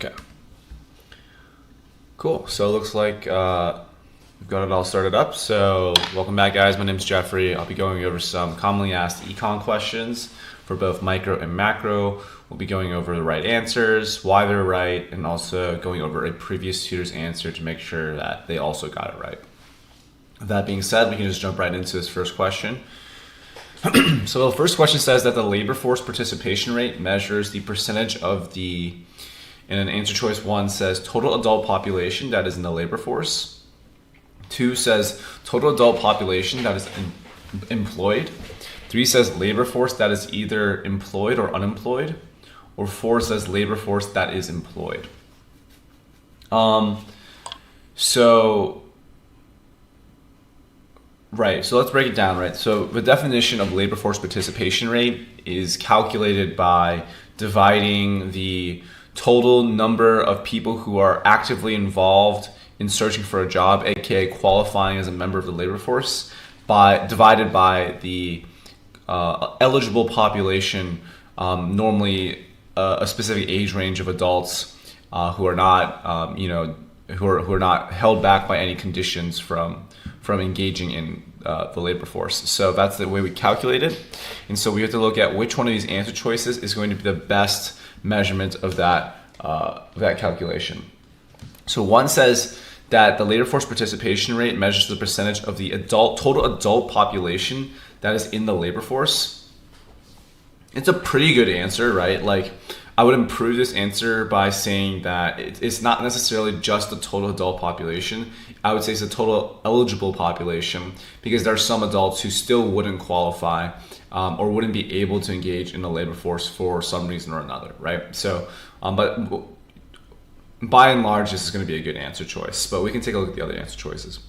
Okay. Cool. So it looks like we've got it all started up. So welcome back, guys. My name is Jeffrey. I'll be going over some commonly asked econ questions for both micro and macro. We'll be going over the right answers, why they're right, and also going over a previous tutor's answer to make sure that they also got it right. That being said, we can just jump right into this first question. So the first question says that the labor force participation rate measures the percentage of the, and answer choice 1 says total adult population that is in the labor force. 2 says total adult population that is employed. 3 says labor force that is either employed or unemployed. Or 4 says labor force that is employed. Right, so let's break it down, right? So the definition of labor force participation rate is calculated by dividing the total number of people who are actively involved in searching for a job, aka qualifying as a member of the labor force, divided by the eligible population, normally a specific age range of adults who are not, who are not held back by any conditions from engaging in the labor force. So that's the way we calculate it. And so we have to look at which one of these answer choices is going to be the best measurement of that calculation. So 1 says that the labor force participation rate measures the percentage of the total adult population that is in the labor force. It's a pretty good answer, right? Like, I would improve this answer by saying that it's not necessarily just the total adult population. I would say it's the total eligible population, because there are some adults who still wouldn't qualify or wouldn't be able to engage in the labor force for some reason or another, right? So, but by and large, this is going to be a good answer choice, but we can take a look at the other answer choices.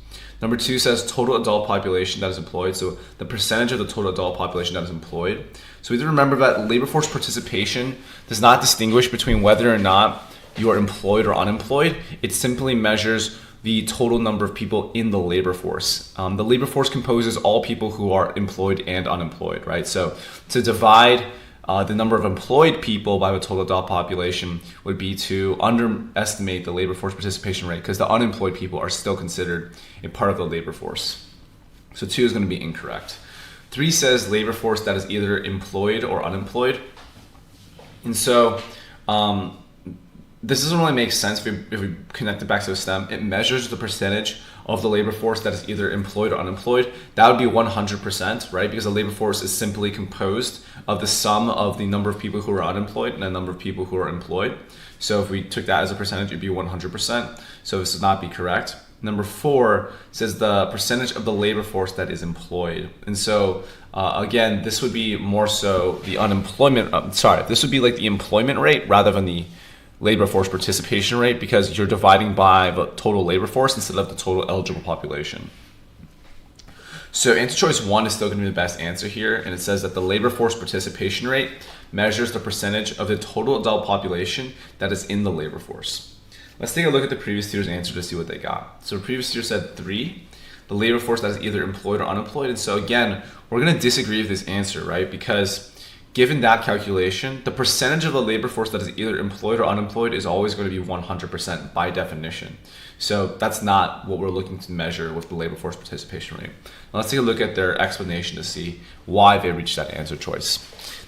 Number 2 says total adult population that is employed. So the percentage of the total adult population that is employed. So we have to remember that labor force participation does not distinguish between whether or not you are employed or unemployed. It simply measures the total number of people in the labor force. The labor force composes all people who are employed and unemployed, right? So to divide the number of employed people by the total adult population would be to underestimate the labor force participation rate, because the unemployed people are still considered a part of the labor force. So 2 is going to be incorrect. 3 says labor force that is either employed or unemployed. And so this doesn't really make sense if we connect it back to the STEM. It measures the percentage of the labor force that is either employed or unemployed. That would be 100%, right? Because the labor force is simply composed of the sum of the number of people who are unemployed and the number of people who are employed. So if we took that as a percentage, it'd be 100%. So this would not be correct. Number 4 says the percentage of the labor force that is employed. And so again, this would be more so the unemployment, this would be like the employment rate rather than the labor force participation rate, because you're dividing by the total labor force instead of the total eligible population. So answer choice 1 is still going to be the best answer here, and it says that the labor force participation rate measures the percentage of the total adult population that is in the labor force. Let's take a look at the previous tutor's answer to see what they got. So the previous tutor said 3, the labor force that is either employed or unemployed. And so again, we're going to disagree with this answer, right? Because given that calculation, the percentage of the labor force that is either employed or unemployed is always going to be 100% by definition. So that's not what we're looking to measure with the labor force participation rate. Now let's take a look at their explanation to see why they reached that answer choice.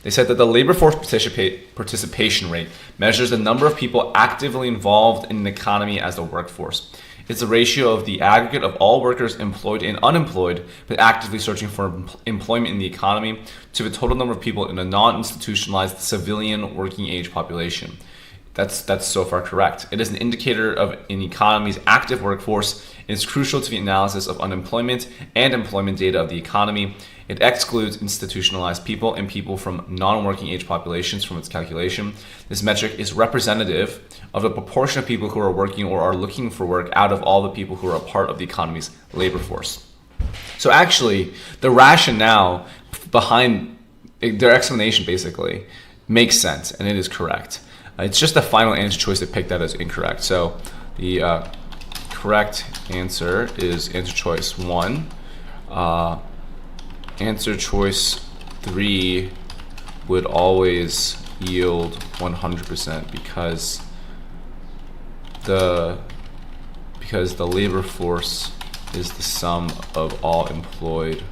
They said that the labor force participation rate measures the number of people actively involved in an economy as a workforce. It's a ratio of the aggregate of all workers employed and unemployed, but actively searching for employment in the economy, to the total number of people in a non-institutionalized civilian working age population. That's so far correct. It is an indicator of an economy's active workforce, and is crucial to the analysis of unemployment and employment data of the economy. It excludes institutionalized people and people from non-working age populations from its calculation. This metric is representative of the proportion of people who are working or are looking for work out of all the people who are a part of the economy's labor force. So actually, the rationale behind their explanation basically makes sense, and it is correct. It's just the final answer choice that picked that as incorrect. So the correct answer is answer choice 1. Answer choice 3 would always yield 100% because because the labor force is the sum of all employed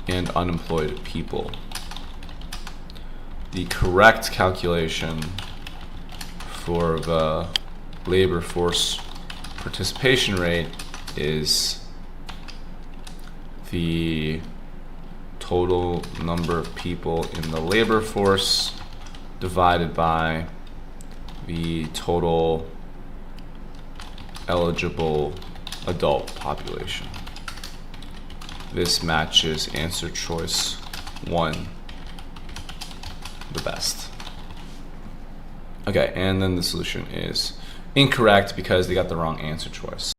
and unemployed people. The correct calculation for the labor force participation rate is the total number of people in the labor force divided by the total eligible adult population. This matches answer choice 1 the best. Okay, and then the solution is incorrect because they got the wrong answer choice.